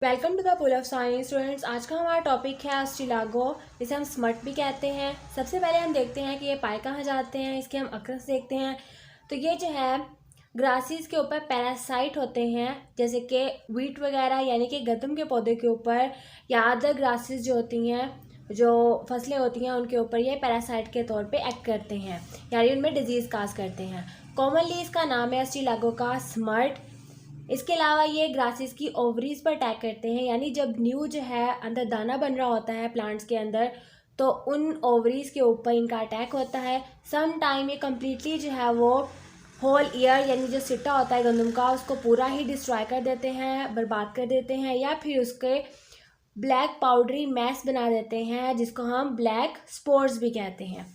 Welcome to the pool of science students. आज का हमारा टॉपिक है अस्टिलागो, जिसे हम स्मट भी कहते हैं। सबसे पहले हम देखते हैं कि ये पाए कहाँ जाते हैं, इसके हम अक्रस देखते हैं। तो ये जो है ग्रासेस के ऊपर पैरासाइट होते हैं, जैसे कि वीट वगैरह यानी कि गंदम के पौधे के ऊपर या अदर ग्रासेस जो होती हैं, जो फसलें होती हैं, उनके ऊपर ये पैरासाइट के तौर पे एक्ट करते हैं, यानी उनमें डिजीज़ काज करते हैं। कॉमनली इसका नाम है अस्टिलागो का स्मट। इसके अलावा ये ग्रासेस की ओवरीज पर अटैक करते हैं, यानी जब न्यू जो है अंदर दाना बन रहा होता है प्लांट्स के अंदर, तो उन ओवरीज के ऊपर इनका अटैक होता है। सम टाइम ये कम्प्लीटली जो है वो होल ईयर यानी जो सिट्टा होता है गंदम का, उसको पूरा ही डिस्ट्रॉय कर देते हैं, बर्बाद कर देते हैं, या फिर उसके ब्लैक पाउडरी मैस बना देते हैं, जिसको हम ब्लैक स्पोर्स भी कहते हैं।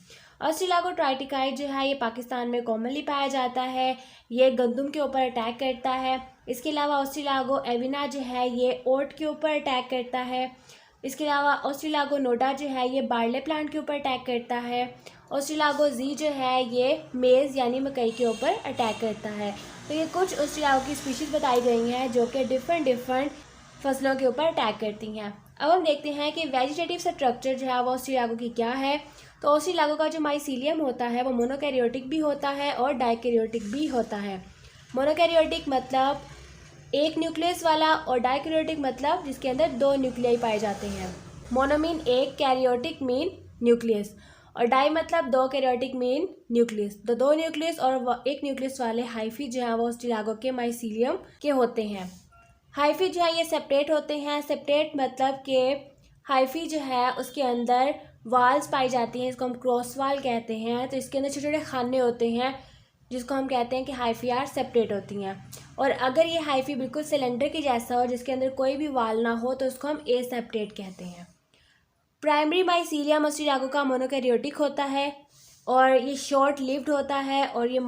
अस्टिलागो ट्राइटिकाइड जो है ये पाकिस्तान में कॉमनली पाया जाता है। ये गंदम के ऊपर अटैक करता है। इसके अलावा अस्टिलागो एविना जो है ये ओट के ऊपर अटैक करता है। इसके अलावा अस्टिलागो नोडा जो है ये बार्ले प्लांट के ऊपर अटैक करता है। अस्टिलागो जी जो है ये मेज़ यानी मकई के ऊपर अटैक करता है। तो ये कुछ अस्टिलागो की स्पीशीज़ बताई गई हैं जो कि डिफरेंट फसलों के ऊपर अटैक करती हैं। अब हम देखते हैं कि वेजिटेटिव स्ट्रक्चर जो है वो अस्टिलागो की क्या है। तो अस्टिलागो का जो माइसीलियम होता है वो मोनोकैरियोटिक भी होता है और डाइकैरियोटिक भी होता है। मोनोकैरियोटिक मतलब एक न्यूक्लियस वाला, और डाइकैरियोटिक मतलब जिसके अंदर दो न्यूक्लियाई पाए जाते हैं। मोनो मीन एक, कैरियोटिक मीन न्यूक्लियस, और डाई मतलब दो, कैरियोटिक मीन न्यूक्लियस। तो दो न्यूक्लियस और एक न्यूक्लियस वाले हाइफी जो है वो अस्टिलागो के माइसीलियम के होते हैं। हाइफी जो है ये सेपरेट होते हैं। सेपरेट मतलब कि हाइफी जो है उसके अंदर वाल्स पाई जाती हैं, इसको हम क्रॉस वाल कहते हैं। तो इसके अंदर छोटे छोटे खाने होते हैं, जिसको हम कहते हैं कि हाइफी आर सेपरेट होती हैं। और अगर ये हाइफी बिल्कुल सिलेंडर की जैसा हो, जिसके अंदर कोई भी वाल ना हो, तो उसको हम ए सेपरेट कहते हैं। प्राइमरी माइसीलियम अस्टिलागो का मोनोकैरियोटिक होता है और ये शॉर्ट लिव्ड होता है और ये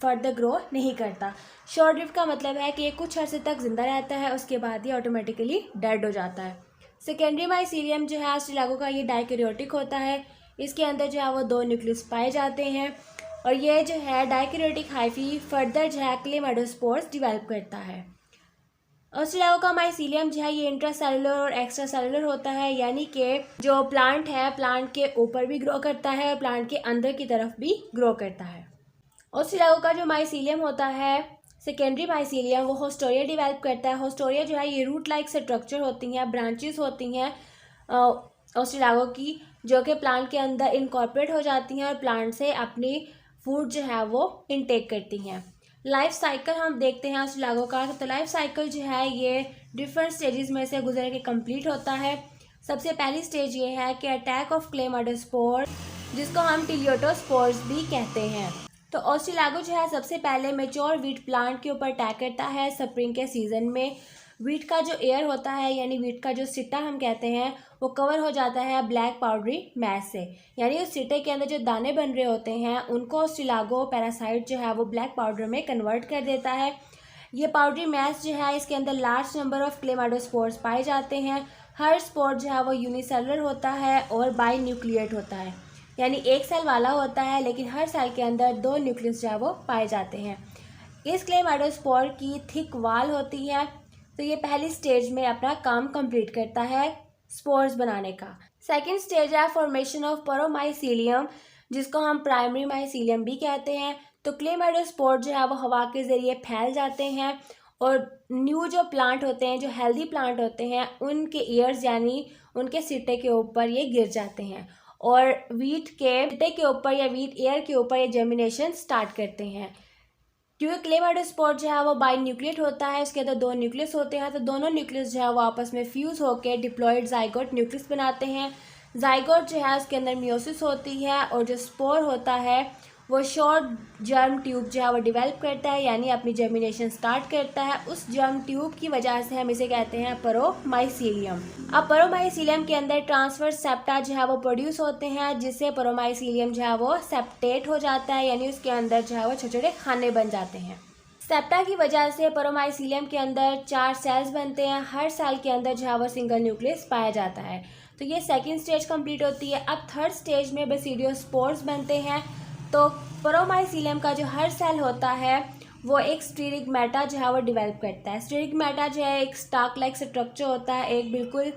फर्दर ग्रो नहीं करता। शॉर्ट लिव्ड का मतलब है कि ये कुछ अर्से तक जिंदा रहता है, उसके बाद ये ऑटोमेटिकली डेड हो जाता है। सेकेंडरी माइसीलियम जो है अस्टिलागो का ये डाइकैरियोटिक होता है। इसके अंदर जो है वो दो न्यूक्लियस पाए जाते हैं, और ये जो है डाइकैरियोटिक हाइफी फर्दर जो है क्लेमाइडोस्पोर्स डिवेल्प करता है। अस्टिलागो का माइसीलियम जो है ये इंट्रासेलुलर और एक्स्ट्रा सेलुलर होता है, यानी कि जो प्लांट है प्लांट के ऊपर भी ग्रो करता है और प्लांट के अंदर की तरफ भी ग्रो करता है। अस्टिलागो का जो माइसीलियम होता है सेकेंडरी माइसीलियम, वो होस्टोरिया डिवेल्प करता है। होस्टोरिया जो है ये रूट लाइक स्ट्रक्चर होती हैं, ब्रांचेस होती हैं अस्टिलागो की, जो कि प्लांट के अंदर इनकॉर्पोरेट हो जाती हैं और प्लांट से अपनी फूड जो है वो इनटेक करती हैं। लाइफ साइकिल हम देखते हैं अस्टिलागो का। तो लाइफ साइकिल जो है ये डिफरेंट स्टेजेस में से गुजर के कंप्लीट होता है। सबसे पहली स्टेज ये है कि अटैक ऑफ क्लेमाइडोस्पोर, जिसको हम टिलियोटोस्पोर्स भी कहते हैं। तो अस्टिलागो जो है सबसे पहले मेच्योर वीट प्लांट के ऊपर अटैक करता है स्प्रिंग के सीज़न में। वीट का जो एयर होता है, यानी वीट का जो सिट्टा हम कहते हैं, वो कवर हो जाता है ब्लैक पाउडरी मैस से, यानी उस सिट्टे के अंदर जो दाने बन रहे होते हैं उनको अस्टिलागो पैरासाइट जो है वो ब्लैक पाउडर में कन्वर्ट कर देता है। ये पाउडरी मैस जो है इसके अंदर लार्ज नंबर ऑफ क्लेमाइडोस्पोर्स पाए जाते हैं। हर स्पोर जो है वो यूनिसेलुलर होता है और बाई न्यूक्लिएट होता है, यानी एक सेल वाला होता है, लेकिन हर सेल के अंदर दो न्यूक्लियस जो है वो पाए जाते हैं। इस क्लेमाइडोस्पोर की थिक वाल होती है। तो ये पहली स्टेज में अपना काम कंप्लीट करता है स्पोर्स बनाने का। सेकंड स्टेज है फॉर्मेशन ऑफ पोरोमाइसीलियम, जिसको हम प्राइमरी माइसीलियम भी कहते हैं। तो क्लेमाइडोस्पोर जो है वो हवा के ज़रिए फैल जाते हैं और न्यू जो प्लांट होते हैं, जो हेल्दी प्लांट होते हैं, उनके ईयर्स यानी उनके सिट्टे के ऊपर ये गिर जाते हैं और वीट के सिट्टे के ऊपर या वीट एयर के ऊपर ये जर्मिनेशन स्टार्ट करते हैं। क्योंकि क्लेमाइडोस्पोर जो है वो बाई न्यूक्लिएट होता है, इसके अंदर दो न्यूक्लियस होते हैं, तो दोनों न्यूक्लियस जो है वो आपस में फ्यूज़ होकर डिप्लॉयड जाइगोट न्यूक्लियस बनाते हैं। जाइगोट जो है उसके अंदर मियोसिस होती है और जो स्पोर होता है वो शॉर्ट जर्म ट्यूब जो है वो डिवेल्प करता है, यानी अपनी जर्मिनेशन स्टार्ट करता है। उस जर्म ट्यूब की वजह से हम इसे कहते हैं पोरोमाइसीलियम। अब पोरोमाइसीलियम के अंदर ट्रांसफर सेप्टा जो है वो प्रोड्यूस होते हैं, जिससे पोरोमाइसीलियम जो है वो सेप्टेट हो जाता है, यानी उसके अंदर जो है वो छोटे छोटे खाने बन जाते हैं। सेप्टा की वजह से पोरोमाइसीलियम के अंदर 4 सेल्स बनते हैं। हर सेल के अंदर जो है वो सिंगल न्यूक्लियस पाया जाता है। तो ये सेकेंड स्टेज कंप्लीट होती है। अब थर्ड स्टेज में बेसिडियोस्पोर्स बनते हैं। तो पोरोमाइसीलियम का जो हर सेल होता है वो एक स्टिग्मेटा जो है वो डेवलप करता है। स्टिग्मेटा जो है एक स्टाक लाइक स्ट्रक्चर होता है, एक बिल्कुल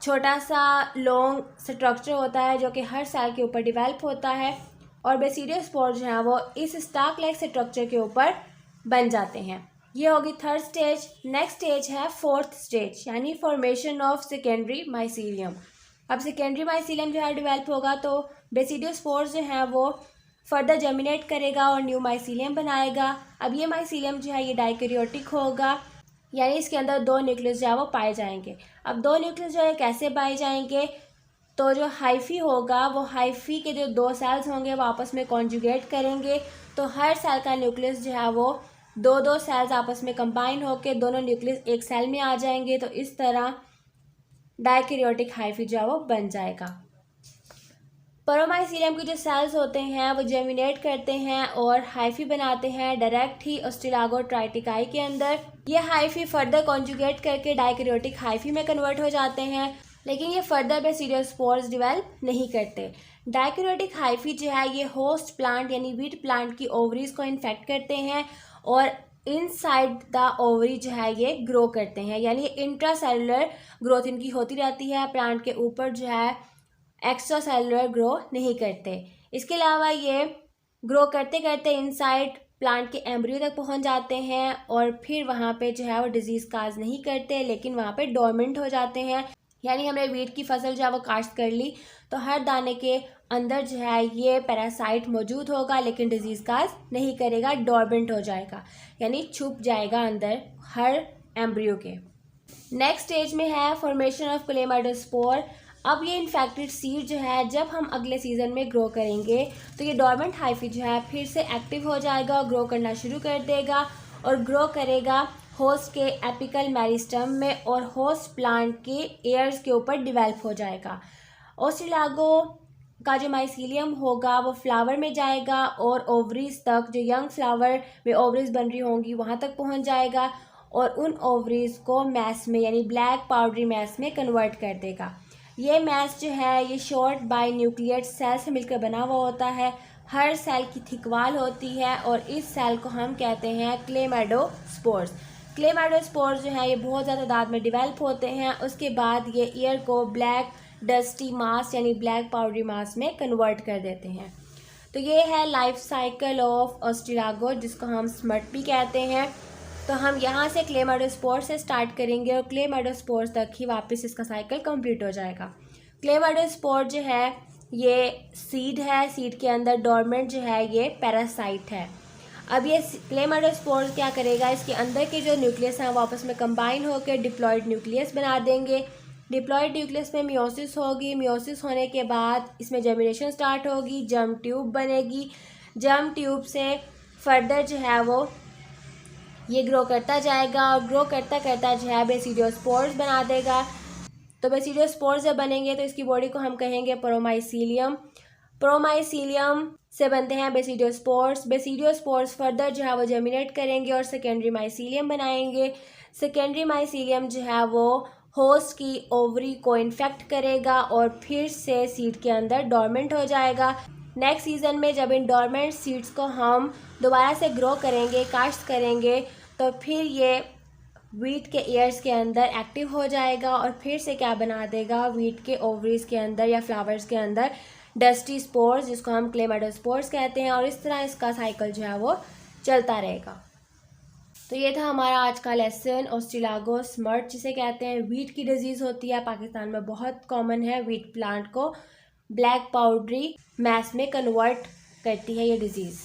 छोटा सा लॉन्ग स्ट्रक्चर होता है जो कि हर सेल के ऊपर डेवलप होता है, और बेसिडियोस्पोर जो है वो इस स्टाक लाइक स्ट्रक्चर के ऊपर बन जाते हैं। ये होगी थर्ड स्टेज। नेक्स्ट स्टेज है फोर्थ स्टेज, यानी फॉर्मेशन ऑफ सेकेंडरी माइसीलियम। अब सेकेंडरी माइसीलियम जो है डेवलप होगा तो बेसिडियोस्पोर जो है वो फर्दर जर्मिनेट करेगा और न्यू माइसीलियम बनाएगा। अब ये माइसीलियम जो है ये डाइकैरियोटिक होगा, यानी इसके अंदर 2 न्यूक्लियस जो है वो पाए जाएंगे। अब 2 न्यूक्लियस जो है कैसे पाए जाएंगे, तो जो हाइफी होगा वो हाइफी के जो 2 सेल्स होंगे वो आपस में कॉन्जुगेट करेंगे, तो हर सेल का न्यूक्लियस जो है वो 2 सेल्स आपस में कंबाइन होकर दोनों न्यूक्लियस एक सेल में आ जाएंगे। तो इस तरह डाइकैरियोटिक हाइफी जो है वो बन जाएगा। प्रोमाइसीलियम के जो सेल्स होते हैं वो जर्मिनेट करते हैं और हाइफी बनाते हैं डायरेक्ट ही ऑस्ट्रेलागोट्राइटिकाई के अंदर। ये हाइफी फर्दर कॉन्जुगेट करके डाइकैरियोटिक हाइफी में कन्वर्ट हो जाते हैं, लेकिन ये फर्दर बेसिडियोस्पोर्स डेवलप नहीं करते। डाइकैरियोटिक हाइफी जो है ये होस्ट प्लांट यानी वीट प्लांट की ओवरीज को इन्फेक्ट करते हैं और इनसाइड द ओवरी जो है ये ग्रो करते हैं, यानी इंट्रासेलुलर ग्रोथ इनकी होती रहती है, प्लांट के ऊपर जो है एक्स्ट्रा सेलुलर ग्रो नहीं करते। इसके अलावा ये ग्रो करते करते इनसाइड प्लांट के एम्ब्रियो तक पहुंच जाते हैं और फिर वहाँ पे जो है वो डिजीज़ काज नहीं करते, लेकिन वहाँ पे डोरमेंट हो जाते हैं। यानी हमने वीट की फसल जो है वो काश्त कर ली तो हर दाने के अंदर जो है ये पैरासाइट मौजूद होगा, लेकिन डिजीज़ काज नहीं करेगा, डोरमेंट हो जाएगा, यानी छुप जाएगा अंदर हर एम्ब्रियो के। नेक्स्ट स्टेज में है फॉर्मेशन ऑफ क्लेमाइडोस्पोर। अब ये इन्फेक्टेड सीड जो है जब हम अगले सीज़न में ग्रो करेंगे तो ये डोरमेंट हाइफी जो है फिर से एक्टिव हो जाएगा और ग्रो करना शुरू कर देगा और ग्रो करेगा होस्ट के एपिकल मेरिस्टम में और होस्ट प्लांट के एयर्स के ऊपर डेवलप हो जाएगा। ऑस्ट्रेलागो का जो माइसीलियम होगा वो फ्लावर में जाएगा और ओवरीज तक, जो यंग फ्लावर में ओवरीज बन रही होंगी वहाँ तक पहुँच जाएगा और उन ओवरीज को मैस में यानी ब्लैक पाउडरी मैस में कन्वर्ट कर देगा। ये मैस जो है ये शॉर्ट बाय न्यूक्लियट सेल से मिलकर बना हुआ होता है, हर सेल की थिक वॉल होती है और इस सेल को हम कहते हैं क्लेमाइडोस्पोर्स। क्लेमाइडोस्पोर्स जो है ये बहुत ज़्यादा तादाद में डेवलप होते हैं, उसके बाद ये ईयर को ब्लैक डस्टी मास यानी ब्लैक पाउडरी मास में कन्वर्ट कर देते हैं। तो ये है लाइफ साइकिल ऑफ ऑस्ट्रेलागो, जिसको हम स्मट भी कहते हैं। तो हम यहाँ से क्लेमाइडोस्पोर से स्टार्ट करेंगे और क्लेमाइडोस्पोर तक ही वापस इसका साइकिल कंप्लीट हो जाएगा। क्लेमाइडोस्पोर जो है ये सीड है, सीड के अंदर डोरमेंट जो है ये पैरासाइट है। अब ये क्लेमाइडोस्पोर क्या करेगा, इसके अंदर के जो न्यूक्लियस हैं वो आपस में कंबाइन होकर डिप्लॉयड न्यूक्लियस बना देंगे। डिप्लॉयड न्यूक्लियस में मियोसिस होगी, मियोसिस होने के बाद इसमें जर्मिनेशन स्टार्ट होगी, जर्म ट्यूब बनेगी, जर्म ट्यूब से फर्दर जो है वो ये ग्रो करता जाएगा और ग्रो करता करता जो है बेसिडियोस्पोर्स बना देगा। तो बेसिडियोस्पोर्स जब बनेंगे तो इसकी बॉडी को हम कहेंगे प्रोमाइसीलियम। प्रोमाइसीलियम से बनते हैं बेसिडियोस्पोर्स। बेसिडियोस्पोर्स फर्दर जो है वो जर्मिनेट करेंगे और सेकेंडरी माइसीलियम बनाएंगे। सेकेंडरी माइसीलियम जो है वो होस्ट की ओवरी को इन्फेक्ट करेगा और फिर से सीड के अंदर डोरमेंट हो जाएगा। नेक्स्ट सीज़न में जब इन डोरमेंट सीड्स को हम दोबारा से ग्रो करेंगे, काश्त करेंगे, तो फिर ये वीट के ईयर्स के अंदर एक्टिव हो जाएगा और फिर से क्या बना देगा, वीट के ओवरीज के अंदर या फ्लावर्स के अंदर डस्टी स्पोर्स, जिसको हम क्लेमाइडोस्पोर्स कहते हैं, और इस तरह इसका साइकिल जो है वो चलता रहेगा। तो ये था हमारा आज का लेसन। ऑस्ट्रेलागो स्मट जिसे कहते हैं, वीट की डिजीज़ होती है, पाकिस्तान में बहुत कॉमन है। वीट प्लांट को ब्लैक पाउडरी मैस में कन्वर्ट करती है ये डिजीज़।